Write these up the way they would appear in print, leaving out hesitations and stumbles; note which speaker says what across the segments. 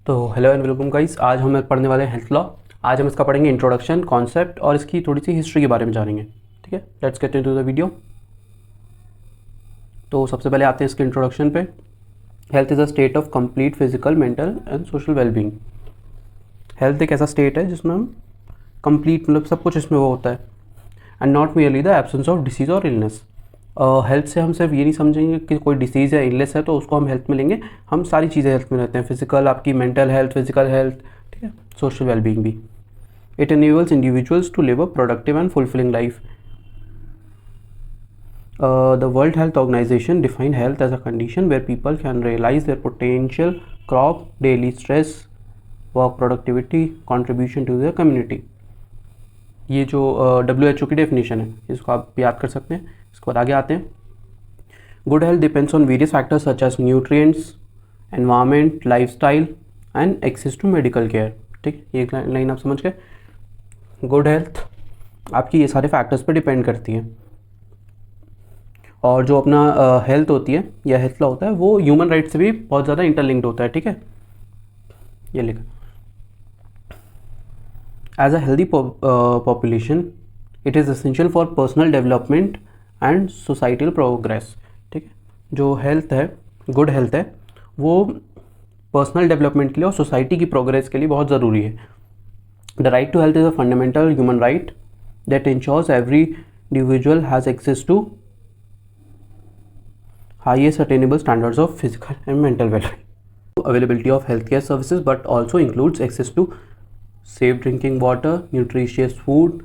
Speaker 1: तो hello and welcome guys, आज हम पढ़ने वाले हैं हेल्थ लॉ। आज हम इसका पढ़ेंगे इंट्रोडक्शन, कॉन्सेप्ट और इसकी थोड़ी सी हिस्ट्री के बारे में जानेंगे। ठीक है, let's get into the video. तो सबसे पहले आते हैं इसके इंट्रोडक्शन पे। Health is a state of complete physical, mental and social wellbeing. Health एक ऐसा स्टेट है जिसमें हम कंप्लीट, मतलब सब कुछ इसमें वो होता है, and not merely the absence of disease और इलनेस। हेल्थ से हम सिर्फ ये नहीं समझेंगे कि कोई डिसीज़ या इलनेस है तो उसको हम हेल्थ में लेंगे। हम सारी चीज़ें हेल्थ में रहते हैं, फिजिकल, आपकी मेंटल हेल्थ, फिजिकल हेल्थ, ठीक है, सोशल वेलबींग भी। It enables individuals to live a productive and fulfilling life. The World Health Organization define health as a condition where people can realize their potential, crop daily stress, work productivity, contribution to their community. ये जो WHO की definition है, इसको आप याद कर सकते हैं। इसके बाद आगे आते हैं। Good health depends on various factors such as nutrients, environment, lifestyle and access to medical care. ठीक, ये लाइन आप समझ गए। गुड हेल्थ आपकी ये सारे फैक्टर्स पर डिपेंड करती है, और जो अपना हेल्थ होती है या हेल्थ लॉ होता है वो ह्यूमन राइट से भी बहुत ज़्यादा इंटरलिंक्ड होता है। ठीक है, ये लिखा। As a healthy population it is essential for personal development and societal progress. ठीक है, जो हेल्थ है, गुड हेल्थ है, वो पर्सनल डेवलपमेंट के लिए और सोसाइटी की प्रोग्रेस के लिए बहुत ज़रूरी है। The right to health is a fundamental human right that ensures every individual has access to highest attainable standards of physical and mental well-being. Availability of healthcare services, but also includes access to safe drinking water, nutritious food,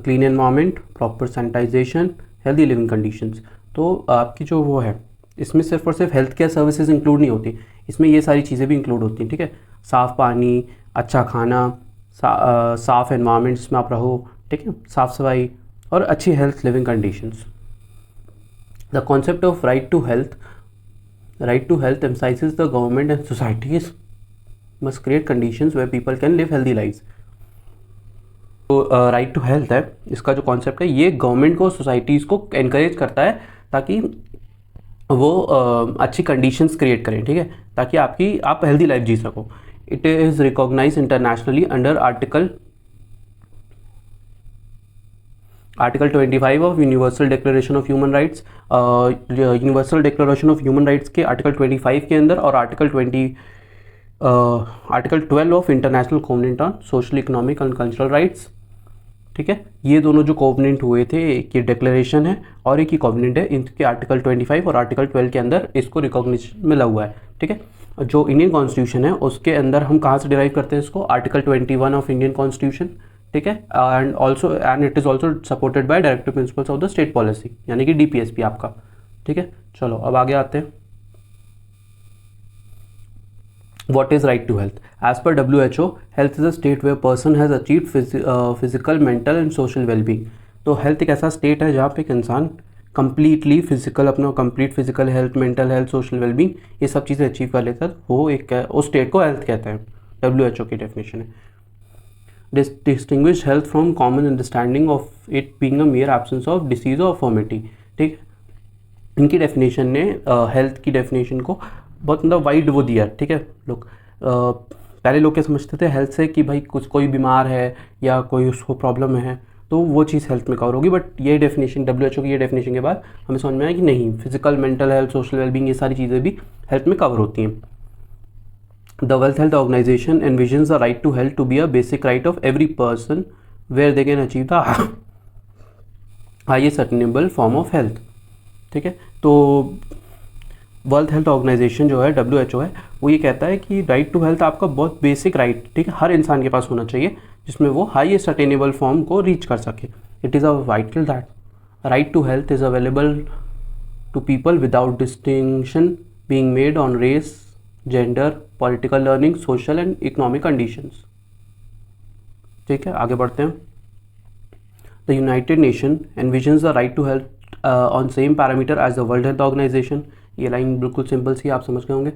Speaker 1: clean environment, proper sanitization, healthy living conditions. तो आपकी जो वो है, इसमें सिर्फ और सिर्फ health care services include नहीं होती, इसमें ये सारी चीज़ें भी इंक्लूड होती हैं। ठीक है, साफ़ पानी, अच्छा खाना, साफ़ एनवायरनमेंट जिसमें आप रहो, ठीक है, साफ़ सफाई और अच्छी health living conditions. The concept of right to health emphasises the government and societies must create conditions where people can live healthy lives. तो राइट टू हेल्थ है, इसका जो कॉन्सेप्ट है ये गवर्नमेंट को, सोसाइटीज़ को एनकरेज करता है ताकि वो अच्छी कंडीशंस क्रिएट करें। ठीक है, ताकि आप हेल्दी लाइफ जी सको। It is recognized internationally under Article 25 of Universal Declaration of Human Rights। Universal Declaration of Human rights के आर्टिकल 25 के अंदर और article 12 of international covenant on social, economic and Cultural rights. ठीक है, ये दोनों जो कोवेनेंट हुए थे, एक ये डिक्लेरेशन है और एक ही कोवेनेंट है, इनके आर्टिकल 25 और आर्टिकल 12 के अंदर इसको रिकॉग्निशन मिला हुआ है। ठीक है, जो इंडियन कॉन्स्टिट्यूशन है उसके अंदर हम कहाँ से डिराइव करते हैं इसको, आर्टिकल 21 ऑफ इंडियन कॉन्स्टिट्यूशन। ठीक है, and it is also supported by directive principles of the state policy, यानी कि DPSP आपका। ठीक है, चलो अब आगे आते हैं। What is right to health? As per WHO, health is a state where person has achieved physical, mental and social well-being. तो हेल्थ एक ऐसा स्टेट है जहाँ पे एक इंसान कंप्लीटली फिजिकल, अपना complete physical health, mental health, social wellbeing, ये सब चीज़ें अचीव कर लेता है, वो एक उस स्टेट को हेल्थ कहते हैं। WHO की डेफिनेशन है। Distinguish health from common understanding of it being a mayor absence of disease और फॉर्मिटी। ठीक है, इनकी डेफिनेशन ने हेल्थ की डेफिनेशन को बहुत मतलब वाइड वो दिया। ठीक है, लोग पहले लोग क्या समझते थे हेल्थ से कि भाई कोई बीमार है या कोई उसको प्रॉब्लम है तो वो चीज़ हेल्थ में कवर होगी, बट ये डेफिनेशन, WHO की ये डेफिनेशन के बाद हमें समझ में आया कि नहीं, physical, mental health, social wellbeing, ये सारी चीज़ें भी हेल्थ में कवर होती हैं। The World Health Organization envisions the right to health to be a basic right of every person where they can achieve the highest attainable form of health. ठीक है, तो वर्ल्ड हेल्थ ऑर्गेनाइजेशन जो है, WHO है, वो ये कहता है कि राइट टू हेल्थ आपका बहुत बेसिक राइट, ठीक है, हर इंसान के पास होना चाहिए जिसमें वो हाईएस्ट अटेनेबल फॉर्म को रीच कर सके। It is a vital that right to health is available to people without distinction being made on race, gender, political learning, social and economic conditions. ठीक है, आगे बढ़ते हैं। The United Nation envisions the right to health on same parameter as the World Health Organization. ये line बिल्कुल simple सी, आप समझ गए होंगे।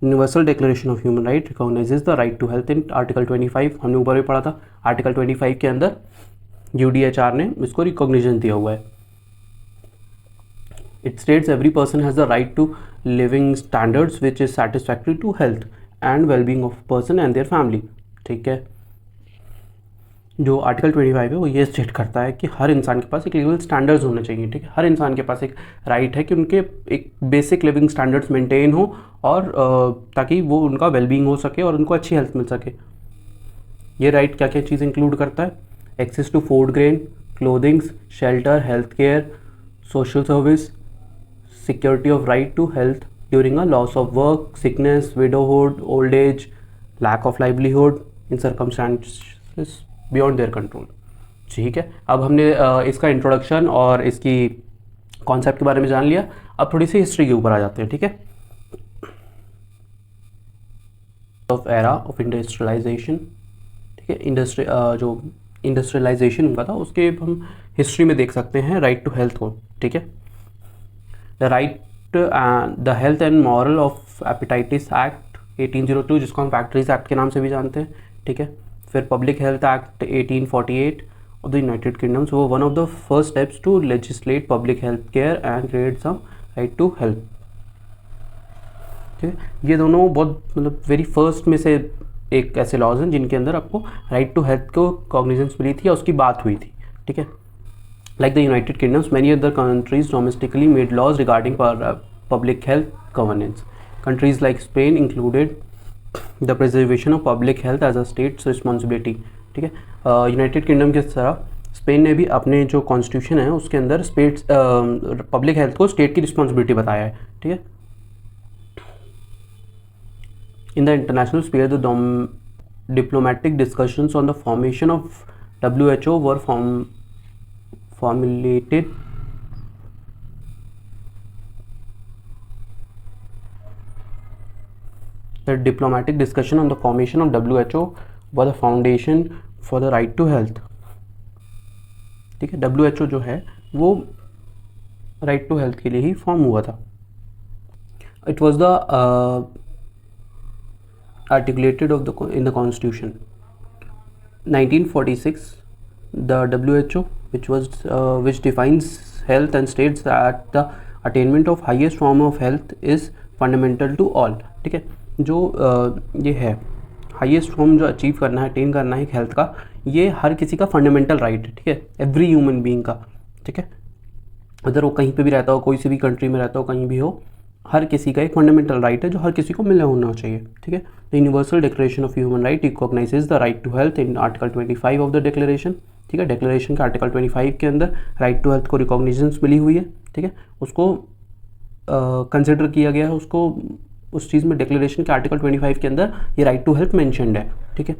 Speaker 1: Universal Declaration of Human Right recognises the right to health in article 25, हमने ऊपर भी पढ़ा था। आर्टिकल 25 के अंदर UDHR ने इसको रिकॉग्निशन दिया हुआ है। It states every person has the right to living standards which is satisfactory to health and wellbeing of person and their family. ठीक है, जो आर्टिकल 25 है वो ये स्टेट करता है कि हर इंसान के पास एक लिविंग स्टैंडर्ड्स होने चाहिए। ठीक है, हर इंसान के पास एक राइट है कि उनके एक बेसिक लिविंग स्टैंडर्ड्स मेंटेन हो और ताकि वो उनका वेलबींग हो सके और उनको अच्छी हेल्थ मिल सके। ये राइट क्या क्या चीज़ इंक्लूड करता है? Access to food grain, clothings, shelter, health care, social service, security of right to health during a loss of work, sickness, widowhood, old age, lack of livelihood in circumstances beyond their control. ठीक है, अब हमने इसका introduction और इसकी concept के बारे में जान लिया। अब थोड़ी सी हिस्ट्री के ऊपर आ जाते हैं। ठीक है, ऑफ एरा ऑफ इंडस्ट्रियलाइजेशन। ठीक है, जो इंडस्ट्रियलाइजेशन हुआ था उसके हम हिस्ट्री में देख सकते हैं राइट टू हेल्थ को। ठीक है, the health and moral of apprentices act 1802, जिसको हम फैक्ट्रीज एक्ट के नाम से भी जानते हैं। ठीक है, फिर public health act 1848 of the United Kingdoms, वो one of the first steps to legislate public health care and create some right to health. ठीक है, ये दोनों बहुत मतलब वेरी फर्स्ट में से एक ऐसे लॉज हैं जिनके अंदर आपको राइट टू हेल्थ को कॉग्निजेंस मिली थी या उसकी बात हुई थी। ठीक है, like the United Kingdom's many other countries domestically made laws regarding public health governance. Countries like Spain included the preservation of public health as a state's responsibility. ठीक है, यूनाइटेड किंगडम की तरह स्पेन ने भी अपने जो कॉन्स्टिट्यूशन है उसके अंदर स्टेट्स पब्लिक हेल्थ को स्टेट की रिस्पॉन्सिबिलिटी बताया है। ठीक है, in the international sphere the diplomatic discussions on the formation of WHO were formulated the diplomatic discussion on the formation of WHO was the foundation for the right to health। ठीक है, WHO जो है वो right to health के लिए ही form हुआ था। It was the articulated in the constitution 1946 the WHO which defines health and states that the attainment of highest form of health is fundamental to all। ठीक है, जो ये है हाईएस्ट फॉर्म जो अचीव करना है, अटेन करना है एक हेल्थ का, ये हर किसी का फंडामेंटल राइट है। ठीक है, एवरी ह्यूमन बीइंग का। ठीक है, अगर वो कहीं पे भी रहता हो, कोई सी भी कंट्री में रहता हो, कहीं भी हो, हर किसी का एक फंडामेंटल राइट है जो हर किसी को मिलना होना चाहिए। ठीक है, the Universal Declaration of Human Right recognises the right to health in article 25 of the declaration. ठीक है, डिक्लेरेशन के आर्टिकल 25 के अंदर राइट टू हेल्थ को रिकॉग्निजेंस मिली हुई है। ठीक है, उसको कंसिडर किया गया है, उसको उस चीज़ में डिक्लेरेशन के आर्टिकल 25 के अंदर ये राइट टू हेल्थ मैंशनड है। ठीक है,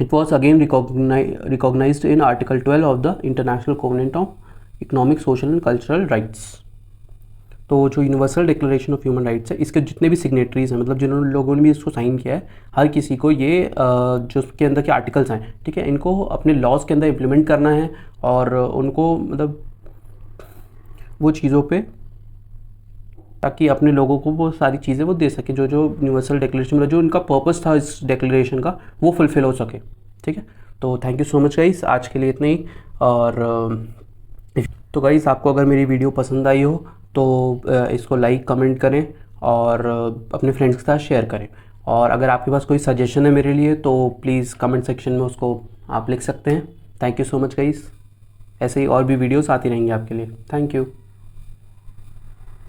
Speaker 1: it was again recognised in article 12 of the International Covenant of Economic, Social and Cultural Rights. तो जो Universal Declaration of Human Rights है, इसके जितने भी सिग्नेटरीज हैं, मतलब जिन लोगों ने भी इसको साइन किया है, हर किसी को ये जो उसके अंदर के आर्टिकल्स हैं, ठीक है, इनको अपने लॉज के अंदर इम्प्लीमेंट करना है और उनको मतलब वो चीज़ों पे, ताकि अपने लोगों को वो सारी चीज़ें वो दे सके, जो यूनिवर्सल डिक्लेरेशन मतलब जो इनका पर्पस था इस डिक्लेरेशन का, वो फुलफिल हो सके। ठीक है, तो thank you so much guys, आज के लिए इतना ही। और तो गाइस, आपको अगर मेरी वीडियो पसंद आई हो तो इसको लाइक कमेंट करें और अपने फ्रेंड्स के साथ शेयर करें। और अगर आपके पास कोई सजेशन है मेरे लिए तो प्लीज़ कमेंट सेक्शन में उसको आप लिख सकते हैं। Thank you so much guys, ऐसे ही और भी वीडियोस आती रहेंगी आपके लिए। Thank you.